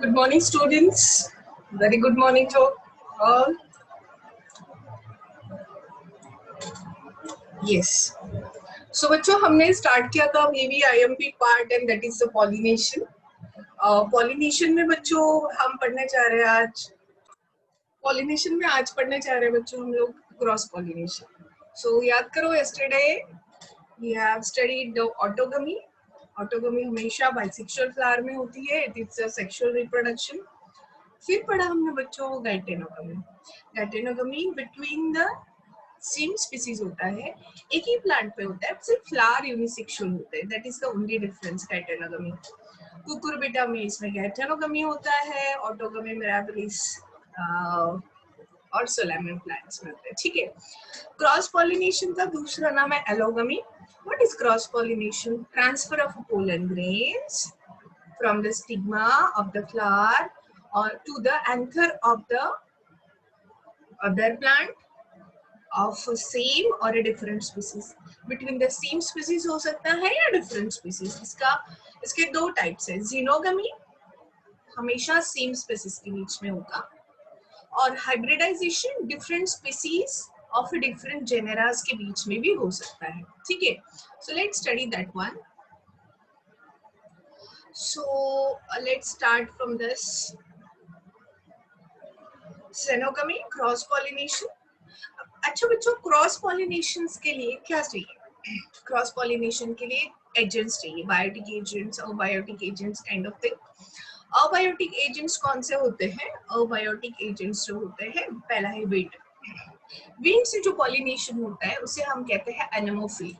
Good morning, students. Very good morning to all. Yes. So बच्चों हमने start किया था VVIMP part and that is the pollination. Pollination में बच्चों हम पढ़ने जा रहे हैं आज पढ़ने जा रहे हैं बच्चों हम लोग क्रॉस पॉलिनेशन. सो याद करो yesterday we have studied the autogamy. ऑटोगमी हमेशा बाइसेक्सुअल फ्लावर में होती है. It's a sexual reproduction. फिर पढ़ा हमने बच्चों गाइटेनोगमी. गाइटेनोगमी बिटवीन द सेम स्पीसीज होता है, एक ही प्लांट पे होता है, सिर्फ फ्लावर यूनिसेक्सुअल होता है. That is the only difference geitonogamy. Cucurbita में इसमें गाइटेनोगमी होता है, ऑटोगमी मिराबिलिस और सोलैमन प्लांट्स में होता है. ठीक है. क्रॉस पॉलिनेशन का दूसरा नाम है एलोगमी. What is cross pollination? Transfer of pollen grains from the stigma of the flower or to the anther of the other plant of same or a different species. Between the same species हो सकता है या different species. इसके दो types है. Xenogamy हमेशा same species के बीच में होगा और hybridization different species of a different genera के बीच में भी हो सकता है. ठीक है. So let's study that one. So let's start from this. Xenogamy, cross pollination. अच्छा बच्चों, क्रॉस पॉलिनेशन के लिए क्या चाहिए? क्रॉस पॉलिनेशन के लिए एजेंट्स चाहिए, बायोटिक एजेंट्स और biotic agents kind of thing. Abiotic agents कौन से होते हैं? अबायोटिक एजेंट्स जो होते हैं, पहला है विंड. विंड से जो पॉलिनेशन होता है उसे हम कहते हैं एनेमोफिली.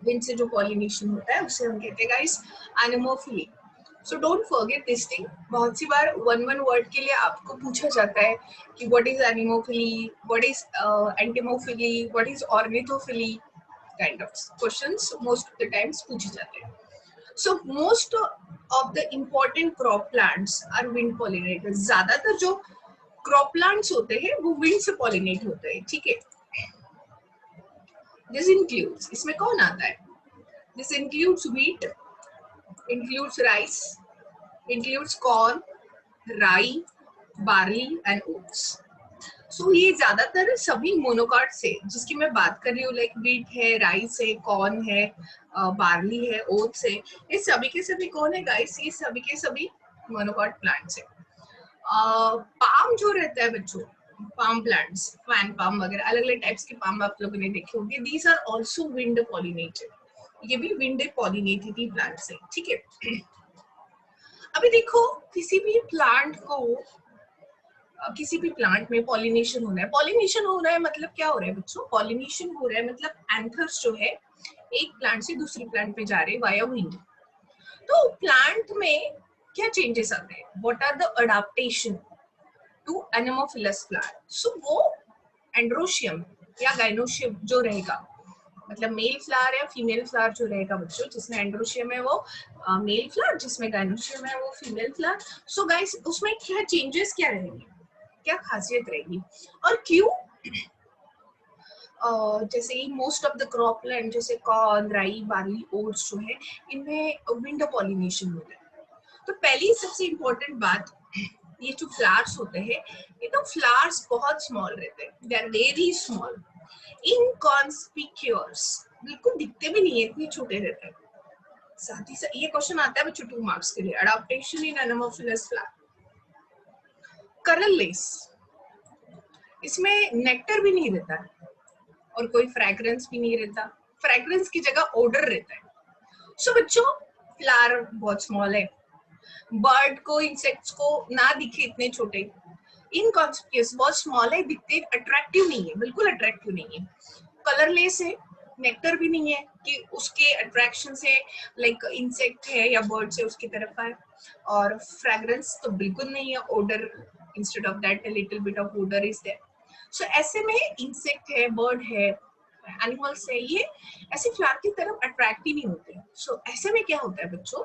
विंड से जो पॉलिनेशन होता है उसे हम कहते हैं guys anemophily. So don't forget this thing. बहुत सी बार वन वर्ड के लिए आपको पूछा जाता है कि what is anemophily, what is entomophily, what is ornithophily, kind of questions most of the times पूछे जाते हैं. So most of the important crop plants are wind pollinated. ज्यादातर जो क्रॉप प्लांट्स होते हैं वो विंड से पॉलिनेट होते हैं. ठीक है. दिस इंक्लूड्स, इसमें कौन आता है? This includes wheat, includes rice, includes corn, rye, barley and oats. So ये ज्यादातर सभी मोनोकॉट से जिसकी मैं बात कर रही हूँ, लाइक व्हीट है, राइस है, कॉर्न है, बार्ली है, ओट्स है, ये सभी के सभी कौन है गाइस? ये सभी के सभी मोनोकॉट प्लांट्स है. पाम जो रहता है बच्चों, पाम प्लांट्स, फैन पाम वगैरह, अलग अलग टाइप्स के पाम आप लोगों ने देखे होंगे. These are also wind pollinated. ये भी विंड पॉलिनेटेड ही प्लांट्स है. ठीक है. अभी देखो, किसी भी प्लांट में पॉलिनेशन हो रहा है. पॉलिनेशन हो रहा है मतलब क्या हो रहा है बच्चों? पॉलिनेशन हो रहा है मतलब एंथर्स जो है एक प्लांट से दूसरी प्लांट पे जा रहे हैं वाया विंड. तो प्लांट में क्या चेंजेस आते हैं? What are the adaptation to anemophilous plant? So वो एंड्रोशियम या गाइनोशियम जो रहेगा, मतलब मेल फ्लावर या फीमेल फ्लावर जो रहेगा बच्चों, जिसमें एंड्रोशियम है वो मेल फ्लावर, जिसमें गाइनोशियम है वो फीमेल फ्लावर. सो गाइस उसमें क्या चेंजेस क्या रहेंगे, क्या खासियत रहेगी और क्यों? जैसे ही most of the crop plant जैसे कॉर्न, राई, बार्ली, ओट्स जो है, इनमें विंड पॉलिनेशन होता है. तो पहली सबसे इम्पोर्टेंट बात, ये जो फ्लावर्स होते हैं, ये तो फ्लावर्स बहुत स्मॉल रहते हैं. दे आर वेरी स्मॉल, इनकॉन्स्पिक्यूअस, बिल्कुल दिखते भी नहीं है, इतने छोटे रहते हैं. साथ ही साथ ये क्वेश्चन आता है बच्चों 2 मार्क्स के लिए. अडॉप्टेशन इन एनेमोफिलस फ्लावर. कलरलेस, इसमें नेक्टर भी नहीं रहता है और कोई फ्रेग्रेंस भी नहीं रहता. फ्रेग्रेंस की जगह ओडर रहता है. सो बच्चों फ्लावर बहुत स्मॉल है. बर्ड को, इंसेक्ट्स को ना दिखे इतने छोटे, इनकॉन्स्पिक्यूअस, बहुत स्मॉल है, दिखते अट्रैक्टिव नहीं है, बिल्कुल अट्रैक्टिव नहीं है. कलरलेस है, नेक्टर भी नहीं है कि उसके अट्रैक्शन से लाइक इंसेक्ट है या बर्ड से उसकी तरफ आए, और फ्रेग्रेंस तो बिल्कुल नहीं है. Odour, instead of that a little bit of odour is there. So ऐसे में इंसेक्ट है, बर्ड है, एनिमल्स है, ये ऐसे फ्लावर की तरफ अट्रैक्ट ही नहीं होते. सो ऐसे में क्या होता है बच्चों,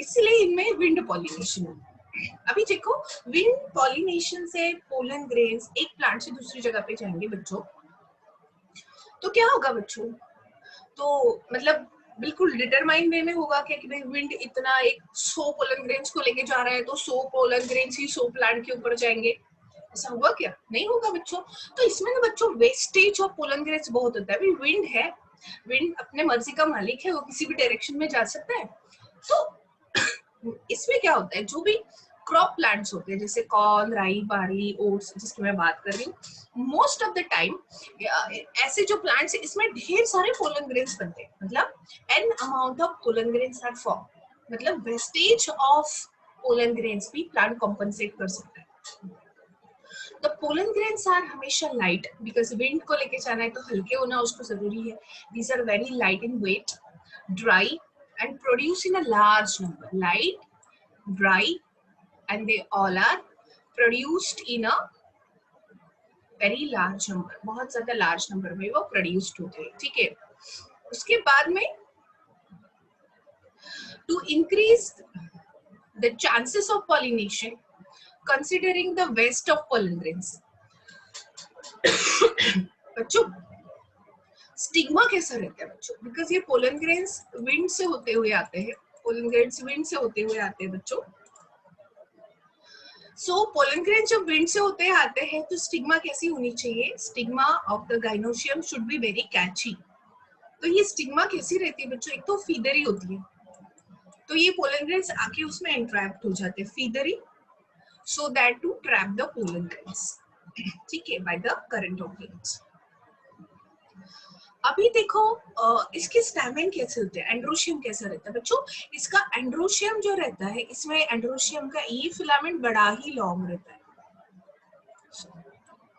इसलिए इनमें विंड पॉलिनेशन होता है. अभी देखो, विंड पॉलिनेशन से पोलन ग्रेन्स एक प्लांट से दूसरी जगह पे जाएंगे बच्चों, तो क्या होगा बच्चों? तो मतलब बिल्कुल डिटरमाइन वे में होगा कि भाई विंड इतना एक 100 पोलन ग्रेन्स को लेके जा रहा है तो 100 पोलन ग्रेन्स ही 100 प्लांट के ऊपर जाएंगे, ऐसा हुआ क्या? नहीं होगा बच्चों। तो इसमें ना बच्चों वेस्टेज ऑफ पोलन ग्रेन्स बहुत होता है। विंड है, विंड अपने मर्जी का मालिक है, वो किसी भी डायरेक्शन में जा सकता है। तो इसमें क्या होता है, जो भी क्रॉप प्लांट्स होते हैं जैसे कॉर्न, राई, बार्ली, ओट्स जिसकी मैं बात कर रही हूँ, मोस्ट ऑफ द टाइम ऐसे जो प्लांट्स है इसमें ढेर सारे पोलन ग्रेन्स बनते हैं, मतलब an amount of pollen grains are form, मतलब वेस्टेज ऑफ पोलन ग्रेन्स भी प्लांट कॉम्पनसेट कर सकता है। द पोलन ग्रेन्स आर हमेशा लाइट, बिकॉज विंड को लेके जाना है तो हल्के होना उसको जरूरी है। These are very light in weight, dry and produce in a large number, light, dry and they all are produced in a very large number, बहुत ज्यादा लार्ज नंबर में वो प्रोड्यूस्ड होते हैं, ठीक है। उसके बाद में to increase the chances of pollination considering the waste of pollen grains, बच्चों स्टिग्मा कैसा रहता है बच्चों, बिकॉज ये पोलन ग्रेन्स विंड से होते हुए आते हैं, पोलन ग्रेन्स विंड से होते हुए आते हैं बच्चों। सो पोलन ग्रेन जब विंड से होते आते हैं तो स्टिग्मा कैसी होनी चाहिए, stigma of the gynoecium should be very catchy. तो ये स्टिग्मा कैसी रहती है बच्चों, एक तो फीदरी होती है, तो ये पोलन ग्रेन्स आके उसमें एंट्रैप्ड हो जाते हैं, feathery, so that to trap the pollen grains, ठीक है, by the current of winds. अभी देखो इसके स्टैमेन कैसे होते हैं, एंड्रोशियम कैसा रहता है बच्चों, इसका एंड्रोशियम जो रहता है इसमें एंड्रोशियम का ई फिलामेंट बड़ा ही लॉन्ग रहता है,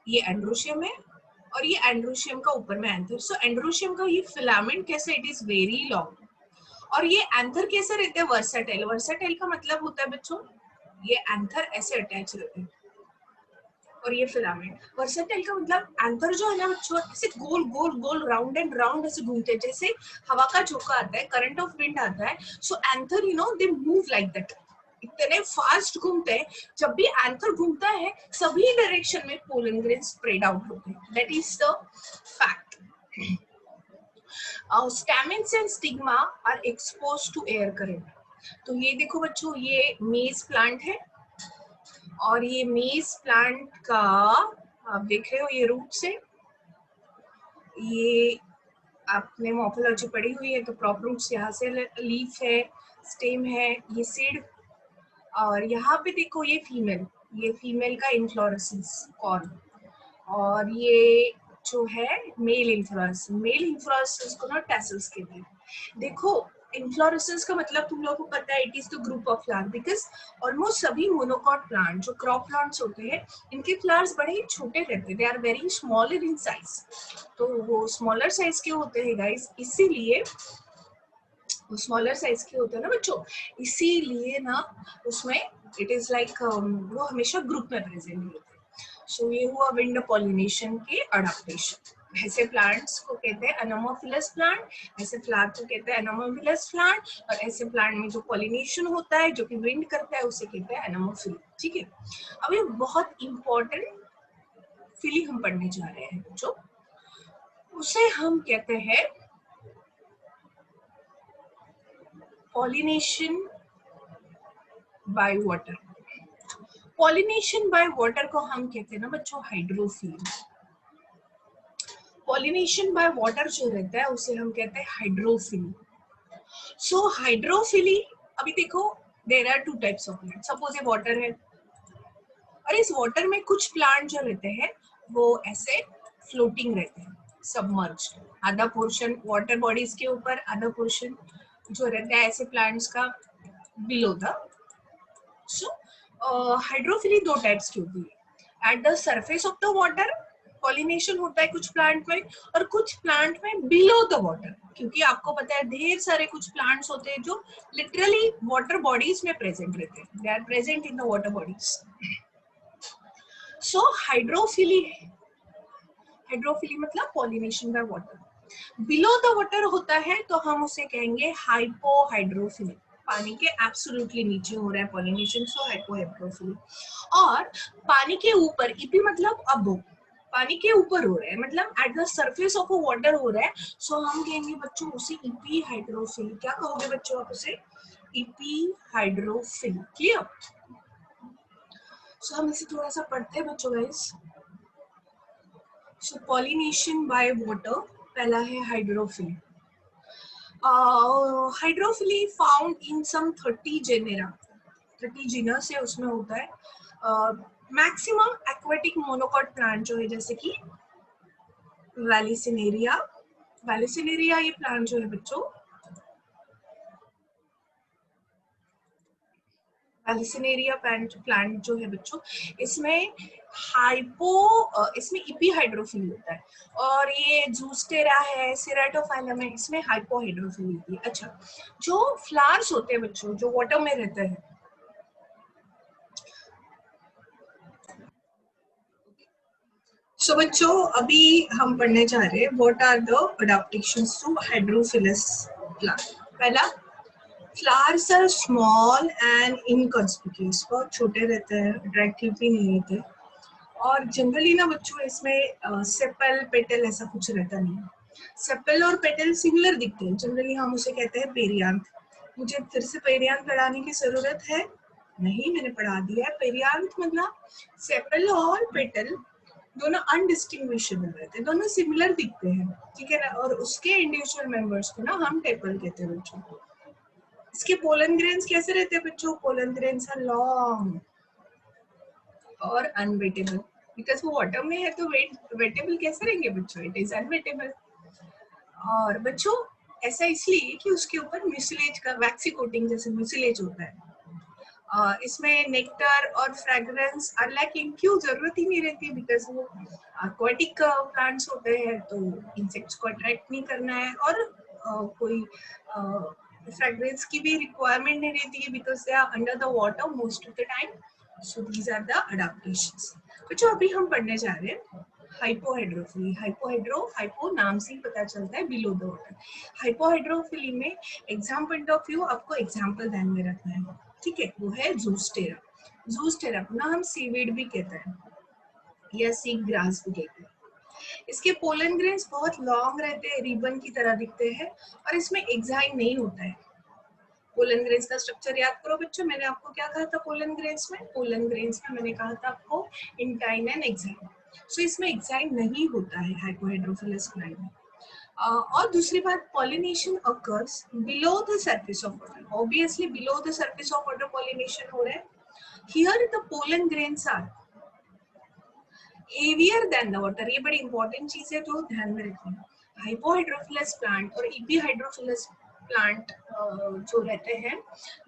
ये एंड्रोशियम है और ये एंड्रोशियम का ऊपर में एंथर, सो एंड्रोशियम का ये फिलामेंट कैसे, इट इज वेरी लॉन्ग, और ये एंथर कैसे रहते हैं, वर्सेटाइल, वर्सेटाइल का मतलब होता है बच्चों ये एंथर ऐसे अटैच रहते हैं और ये फिलामेंट, वर्सेटाइल का मतलब एंथर जो है ना बच्चों ऐसे गोल गोल गोल राउंड एंड राउंड ऐसे घूमते हैं, जैसे हवा का झोंका आता है, करंट ऑफ विंड आता है, so anther you know they move like that, इतने फास्ट घूमते हैं, जब भी एंथर घूमता है सभी डायरेक्शन में पोलन ग्रेन स्प्रेड आउट होते हैं, that is the fact. Stamens and stigma are exposed to air current. तो ये देखो बच्चों ये मेज प्लांट है और ये मेज प्लांट का आप देख रहे हो ये रूट से, ये आपने मॉर्फोलॉजी पढ़ी हुई है तो प्रॉप रूट्स यहाँ से, लीफ है, स्टेम है, ये सीड, और यहाँ पे देखो ये फीमेल का इन्फ्लोरेसेंस कॉर्न, और ये जो है मेल इन्फ्लोरेसेंस को ना टैसल्स कहते हैं। देखो इन्फ्लोरेसेंस का मतलब तुम लोगों को पता है, it is the group of flower, because almost सभी मोनोकॉट प्लांट जो क्रॉप प्लांट्स होते हैं इनके फ्लावर्स बड़े ही छोटे रहते हैं, they are very smaller in size, तो वो स्मॉलर साइज के होते हैं गाइस, इसीलिए वो स्मॉलर साइज के होते हैं ना बच्चों, इसीलिए ना उसमें इट इज लाइक वो हमेशा ग्रुप में प्रेजेंट होते हैं। सो ये हुआ विंड पॉलिनेशन के अडैप्टेशन। ऐसे प्लांट्स को कहते हैं एनोमोफिलस प्लांट, ऐसे फ्लावर को कहते हैं एनोमोफिलस प्लांट, और ऐसे प्लांट में जो पॉलिनेशन होता है जो कि विंड करता है उसे कहते हैं एनोमोफिल, ठीक है। अब ये बहुत इंपॉर्टेंट फिली हम पढ़ने जा रहे हैं जो उसे हम कहते हैं pollination by water. Pollination by water को हम कहते हैं ना बच्चों हाइड्रोफिली। पॉलिनेशन बाय वाटर जो रहता है उसे हम कहते हैं हाइड्रोफिली। सो हाइड्रोफिली, अभी देखो there are two types of plant, suppose ये वाटर है और इस वाटर में कुछ प्लांट जो रहते हैं वो ऐसे फ्लोटिंग रहते हैं, सबमर्ज, आधा पोर्शन वाटर बॉडीज के ऊपर, आधा पोर्शन जो रहता है ऐसे प्लांट्स का बिलो द। सो हाइड्रोफिली दो टाइप्स की होती है, eight the surface of the water pollination होता है कुछ प्लांट में, और कुछ प्लांट में बिलो द वाटर, क्योंकि आपको पता है ढेर सारे कुछ प्लांट्स होते हैं जो लिटरली वाटर बॉडीज में प्रेजेंट रहते हैं, they are present in the water bodies. So hydrophily मतलब pollination by water. Below the water होता है तो हम उसे कहेंगे हाइपोहाइड्रोफिली, पानी के एब्सोल्युटली नीचे हो रहा है पॉलिनेशन, सो हाइपोहाइड्रोफिली। और पानी के ऊपर, इपी मतलब अबो, पानी के ऊपर हो रहा है, मतलब eight the surface of a water हो रहा है, सो हम कहेंगे बच्चों उसे इपी हाइड्रोफिल। क्या कहोगे बच्चों आप उसे? इपी हाइड्रोफिल। क्लियर? सो हम इसे थोड़ा सा पढ़ते हैं बच्चों guys. So pollination by water, पहला है hydrophily. Hydrophily found in some 30 genera, 30 genus है उसमें होता है। मैक्सिमम एक्वेटिक मोनोकॉट प्लांट जो है जैसे कि वैलिसिनेरिया, वैलिसिनेरिया ये प्लांट जो है बच्चों, वैलिसिनेरिया प्लांट जो है बच्चों, इसमें इसमें इपी हाइड्रोफिल होता है। और ये जूस्टेरा है, सेराटोफाइलम है, इसमें हाइपोहाइड्रोफिल होती है। अच्छा, जो फ्लावर्स होते हैं बच्चों जो वाटर में रहते हैं, सो बच्चों अभी हम पढ़ने जा रहे हैं what are the adaptations to hydrophilous plant. पहला, flowers are small and inconspicuous, बहुत छोटे रहते हैं, अट्रैक्टिव भी नहीं रहते। और जनरली ना बच्चों इसमें सेपल पेटल ऐसा कुछ रहता नहीं है। सेपल और पेटल सिमिलर दिखते हैं, जनरली हम उसे कहते हैं पेरियांथ। मुझे फिर से पेरियांथ पढ़ाने की जरूरत है? नहीं, मैंने पढ़ा दिया है। पेरियांथ मतलब सेपल और पेटल दोनों अनडिस्टिंग्विशेबल रहते हैं, दोनों सिमिलर दिखते हैं, ठीक है ना। और उसके इंडिविजुअल मेंबर्स को ना हम टेपल कहते हैं बच्चों। इसके पोलन ग्रेन्स कैसे रहते हैं बच्चों? पोलन ग्रेन्स आर लॉन्ग और अनवेटेबल, बिकॉज वो वाटर में है तो वेटेबल कैसे रहेंगे बच्चों? It is unwettable. और बच्चों ऐसा इसलिए कि उसके ऊपर म्यूसिलेज का वैक्सी कोटिंग जैसे म्यूसिलेज होता है। इसमें नेक्टर और फ्रेग्रेंस लैकिंग, क्यों? जरूरत ही नहीं रहती, बिकॉज वो aquatic प्लांट्स होते हैं तो इंसेक्ट्स को अट्रैक्ट नहीं करना है, और कोई फ्रेग्रेंस की भी रिक्वायरमेंट नहीं रहती है, because they are under the water most of the time. So these are the adaptations. तो जो अभी हम पढ़ने जा रहे हैं हाइपोहाइड्रोफिली। हाइपो नाम से ही पता चलता है बिलो द वाटर। हाइपोहाइड्रोफिली में एग्जाम पॉइंट ऑफ व्यू आपको एग्जाम्पल ध्यान में रखना है, ठीक है? वो है जूस्टेरा। जूस्टेरा को ना हम सीवीड भी कहते हैं या सी ग्रास भी कहते हैं। इसके पोलन ग्रेन्स बहुत लॉन्ग रहते हैं, रिबन की तरह दिखते हैं, और इसमें एग्जाइम नहीं होता है। पोलन ग्रेन्स का स्ट्रक्चर याद करो बच्चों, मैंने आपको क्या कहा था पोलन ग्रेन्स में? पोलन ग्रेन्स में मैंने कहा था आपको इंटाइन एंड एग्जाइम। सो इसमें एग्जाइम नहीं होता है हाइपोहाइड्रोफिलस प्लांट में। और दूसरी बात, pollination occurs below the surface of water. Obviously below the surface of water pollination हो रहा है। Here the pollen grains are heavier than the water. ये बड़ी इंपॉर्टेंट चीज है जो ध्यान में रखनी है। हाइपोहाइड्रोफिलस प्लांट और एपीहाइड्रोफिलस प्लांट जो रहते हैं,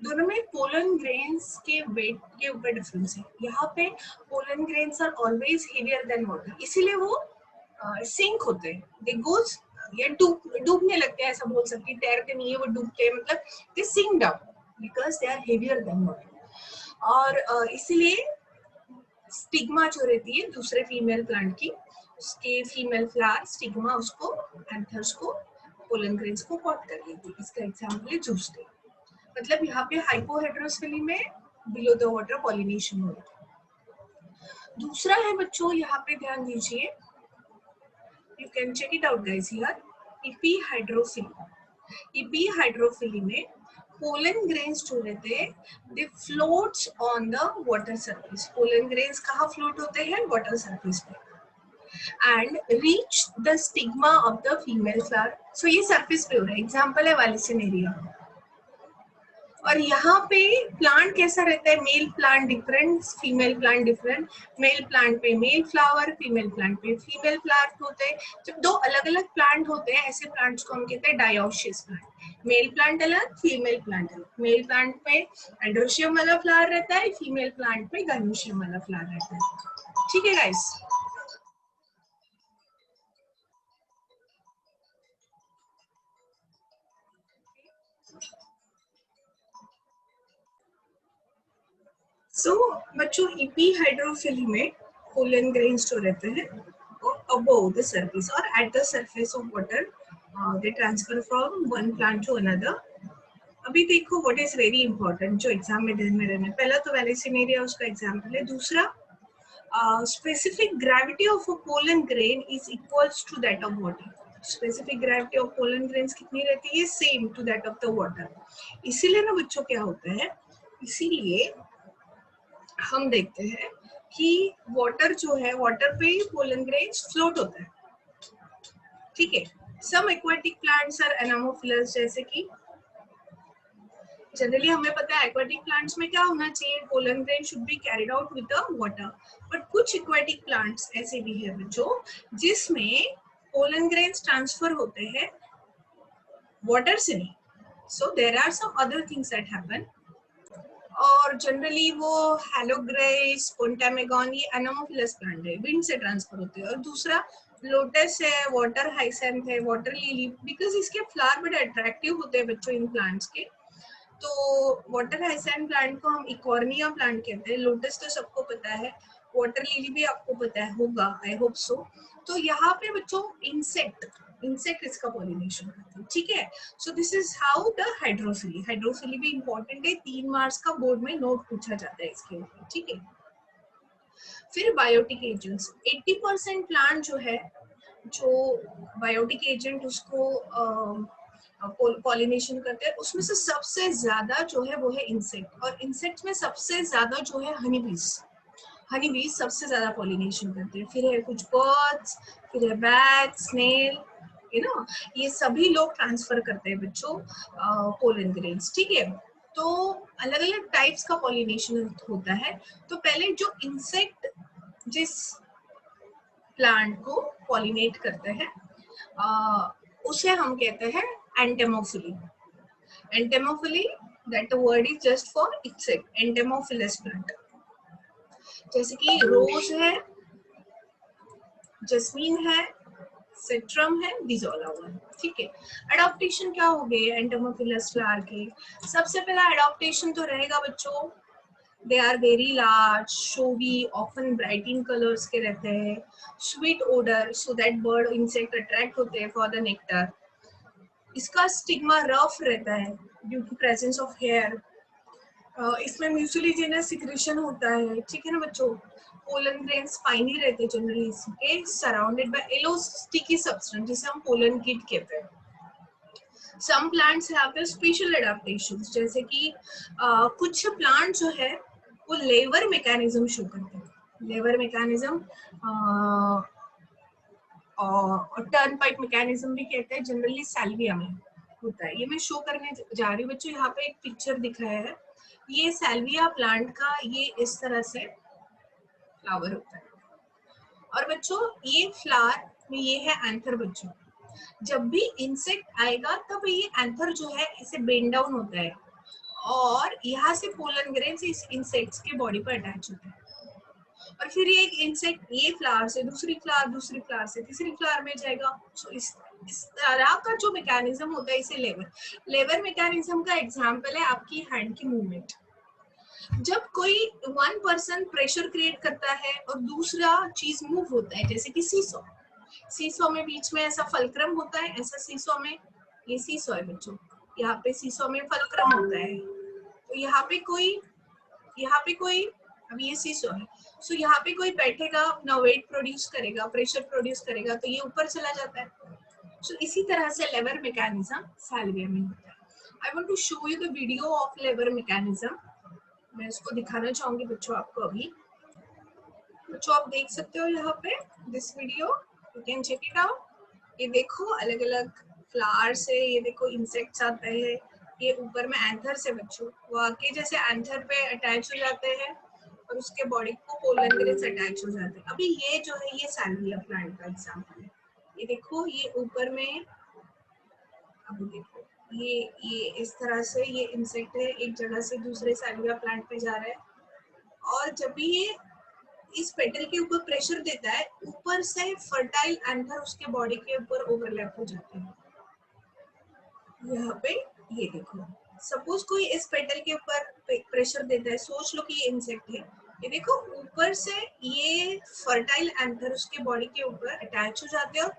दोनों में पोलन ग्रेन्स के वेट के ऊपर डिफरेंस है। यहाँ पे pollen grains are always heavier than water, इसीलिए वो सिंक होते हैं, दे गोज, ये डूबने लगते हैं, ऐसा बोल सकते हैं। तैरते नहीं है वो, डूबते हैं, मतलब they sink down because they are heavier than water. और इसीलिए स्टिग्मा जो रहती है दूसरे फीमेल प्लांट की, उसके फीमेल फ्लावर स्टिग्मा उसको एंथर्स को पोलन ग्रेन्स को कॉट कर लेती है। इसका एग्जांपल है जूस्टे। मतलब यहाँ पे हाइपोहाइड्रोफिली में बिलो द वाटर पॉलिनेशन हो रहा है। दूसरा है बच्चों, यहाँ पे ध्यान दीजिए, you can check it out guys here, epihydrophily. Epihydrophily में पोलन ग्रेन्स जो रहते हैं they floats on the water surface. Pollen grains कहाँ फ्लोट होते हैं? वाटर सरफेस पे, and reach the stigma of the female flower. So ये surface पे हो रहा है, एग्जांपल है वालिसिनेरिया। और यहाँ पे प्लांट कैसा रहता है? Male plant different, female plant different. Male plant पे मेल फ्लावर, फीमेल प्लांट पे फीमेल फ्लावर होते हैं। जब दो अलग अलग प्लांट होते हैं, ऐसे प्लांट्स को हम कहते हैं डायोशियस प्लांट। मेल प्लांट अलग, फीमेल प्लांट अलग। मेल प्लांट में एंड्रोशियम वाला फ्लावर रहता है, फीमेल प्लांट में गायनोशियम वाला फ्लावर रहता है, ठीक है गाइस? सो बच्चों एपीहाइड्रोफिली में पोलन ग्रेन्स जो रहते हैं वो अबव द सरफेस और at the surface of water they transfer from one plant to another. अभी देखो व्हाट इज वेरी इंपॉर्टेंट जो एग्जाम में ध्यान में रहना है। पहला तो वैलिसिनेरिया उसका एग्जाम्पल है। दूसरा specific gravity of a pollen grain is equals to that of water. Specific gravity of pollen grains कितनी रहती है? Same to that of the water. इसीलिए ना बच्चों क्या होता है, इसीलिए हम देखते हैं कि वाटर जो है, वाटर पे पोलन ग्रेन्स फ्लोट होता है, ठीक है. सम एक्वाटिक प्लांट्स आर एनामोफिलस, जैसे कि जनरली हमें पता है एक्वाटिक प्लांट्स में क्या होना चाहिए, pollen grain should be carried out with the water. But कुछ एक्वाटिक प्लांट्स ऐसे भी है बच्चों जिसमें पोलन ग्रेन्स ट्रांसफर होते हैं वाटर से नहीं. So there are some other things that happen. और जनरली वो हेलोग्रेस, पोंटामेगॉन, ये एनामोफिलस प्लांट है, विंड से ट्रांसफर होते हैं. और दूसरा लोटस है, वाटर हाइसेंथ है, वाटर लिली, बिकॉज इसके फ्लावर बड़े अट्रैक्टिव होते हैं बच्चों इन प्लांट्स के. तो वाटर हाइसेंथ प्लांट को हम इकॉर्निया प्लांट कहते हैं. लोटस तो सबको पता है, वाटर लिली भी आपको पता है होगा, आई होप सो. तो यहाँ पे बच्चों इंसेक्ट इसका पॉलिनेशन करते हैं, ठीक है. सो this is how the hydrophily भी इंपॉर्टेंट है, 3 मार्क्स का बोर्ड में नोट पूछा जाता है इसके ऊपर, ठीक है. फिर बायोटिक एजेंट्स, 80% प्लांट जो है, जो बायोटिक एजेंट उसको पॉलिनेशन करते हैं, उसमें से सबसे ज्यादा जो है वो है इंसेक्ट. और इंसेक्ट में सबसे ज्यादा जो है हनी बीज सबसे ज्यादा पॉलिनेशन करते हैं. फिर है कुछ बर्ड्स, फिर है बैट, स्नेल, यू नो, ये सभी लोग ट्रांसफर करते हैं बच्चों पोलन ग्रेन्स, ठीक है. तो अलग अलग टाइप्स का पॉलिनेशन होता है. तो पहले जो इंसेक्ट जिस प्लांट को पॉलिनेट करते हैं उसे हम कहते हैं entomophily. Entomophily, that word is just for insect, entomophilous plant. जैसे कि रोज है, जस्मीन है, सिट्रम है, these all are one, ठीक है. एडाप्टेशन क्या हो गए एंटेमोफिलस फ्लावर के? सबसे पहला एडाप्टेशन तो रहेगा बच्चों, they are very large, showy, often bright in colors के रहते हैं. Sweet odor, so that bird insect attract होते हैं for the nectar. इसका स्टिग्मा रफ रहता है due to presence of hair. इसमें म्यूसिलीजिनस सिक्रेशन होता है, ठीक है ना बच्चों. पोलन ग्रेन स्पाइनी रहते हैं जनरली इसके, surrounded by yellow sticky substance जिसे हम पोलन किड कहते हैं. Some plants have the special adaptations, जैसे कि कुछ प्लांट जो है वो लेवर मैकेनिज्म शो करते हैं. लेवर मैकेनिज्म और टर्न पाइप मैकेनिज्म भी कहते हैं, जनरली सैल्विया में होता है. ये मैं शो करने जा रही हूँ बच्चों. यहाँ पे एक पिक्चर दिखाया है, ये सैल्विया प्लांट का ये इस तरह से फ्लावर होता है. और बच्चों ये फ्लावर में ये है एंथर. बच्चों जब भी इंसेक्ट आएगा तब ये एंथर जो है इसे बेंड डाउन होता है और यहाँ से पोलन ग्रेन्स इस इंसेक्ट्स के बॉडी पर अटैच होते हैं. और फिर ये एक इंसेक्ट ये फ्लावर से दूसरी फ्लावर से तीसरी फ्लावर में जाएगा. सो इस तरह का जो मैकेनिज्म होता है इसे लेवर मैकेनिज्म का एग्जांपल है आपकी हैंड की मूवमेंट. जब कोई वन पर्सन प्रेशर क्रिएट करता है और दूसरा चीज मूव होता है, जैसे कि सीसो में बीच में ऐसा फलक्रम होता है, ऐसा सीसो में, ये सीसो है बच्चों, यहाँ पे सीसो में फलक्रम होता है. तो यहाँ पे कोई अब ये सीसो है, सो यहाँ पे कोई बैठेगा, अपना वेट प्रोड्यूस करेगा, प्रेशर प्रोड्यूस करेगा, तो ये ऊपर चला जाता है. सो इसी तरह से लेवर मैकेनिज्म सैल्विया में होता है. I want to show you the video of lever mechanism. मैं इसको दिखाना चाहूंगी बच्चों आपको अभी. बच्चों आप देख सकते हो यहाँ पे this video, you can check it out. ये देखो अलग अलग फ्लावर से, ये देखो इंसेक्ट्स आते हैं, ये ऊपर में एंथर से बच्चों वो आके जैसे एंथर पे अटैच हो जाते हैं और उसके बॉडी को पोलन ग्रेन्स अटैच हो जाते हैं. अभी ये जो है ये सैल्विया प्लांट का एग्जांपल है. ये देखो ये ऊपर में, अभी देखो ये इस तरह से ये इंसेक्ट है, एक जगह से दूसरे सैल्विया प्लांट पे जा रहा है. और जब भी ये इस पेटल के ऊपर प्रेशर देता है, ऊपर से फर्टाइल एंथर उसके बॉडी के ऊपर ओवरलैप हो जाते हैं. यहाँ पे ये देखो, सपोज कोई इस पेटल के ऊपर प्रेशर देता है, सोच लो कि ये इंसेक्ट है. ये देखो ऊपर से ये फर्टाइल एंथर उसके बॉडी के ऊपर अटैच हो जाते हैं और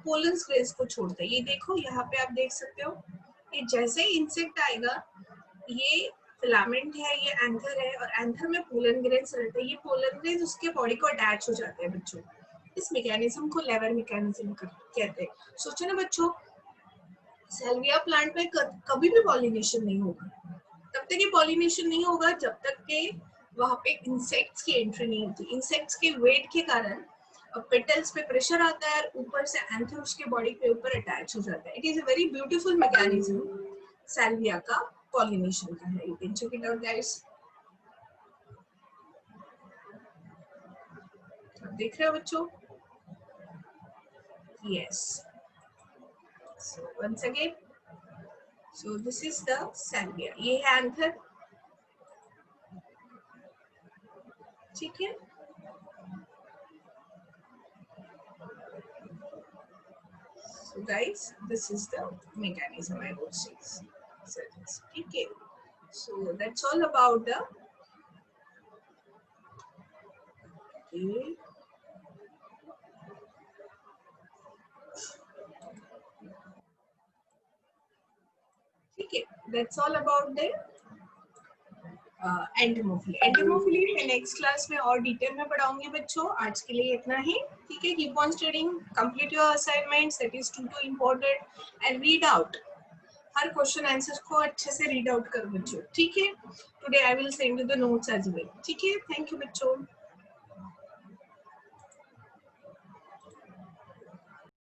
पोलन ग्रेन्स को छोड़ते हैं. ये देखो यहाँ पे आप देख सकते हो, ये जैसे ही इंसेक्ट आएगा ये फिलामेंट है, ये एंथर है, और एंथर में पोलन ग्रेन्स रहते हैं। ये पोलन ग्रेन्स उसके बॉडी को अटैच हो जाते हैं बच्चों। इस मैकेनिज्म को लेवर मैकेनिज्म कहते हैं। सोचो ना बच्चों, सेल्विया प्लांट में कभी भी पॉलिनेशन नहीं होगा। तब तक ये पॉलिनेशन नहीं होगा जब तक के वहां पे इंसेक्ट्स की एंट्री नहीं होती। इंसेक्ट्स के वेट के कारण पेटल्स पे प्रेशर आता है, ऊपर से एंथर उसके बॉडी के ऊपर अटैच हो जाता है। It is a very beautiful mechanism salvia का, पॉलिनेशन का है। You can check it out guys. देख रहे हो बच्चों? Yes. So once again, so this is the salvia, ये है एंथर, ठीक है। So guys, this is the mechanism I would say. Okay. So that's all about the. Okay. Okay. That's all about the एंडोमोफिली। एंडोमोफिली मैं next class में और detail में पढ़ाऊंगी बच्चों। आज के लिए इतना ही, ठीक है। Keep on studying, complete your assignments, that is too important, and read out. हर क्वेश्चन आंसर को अच्छे से रीड आउट करो बच्चों, ठीक है। Today I will send you the notes as well, ठीक है। थैंक यू बच्चों।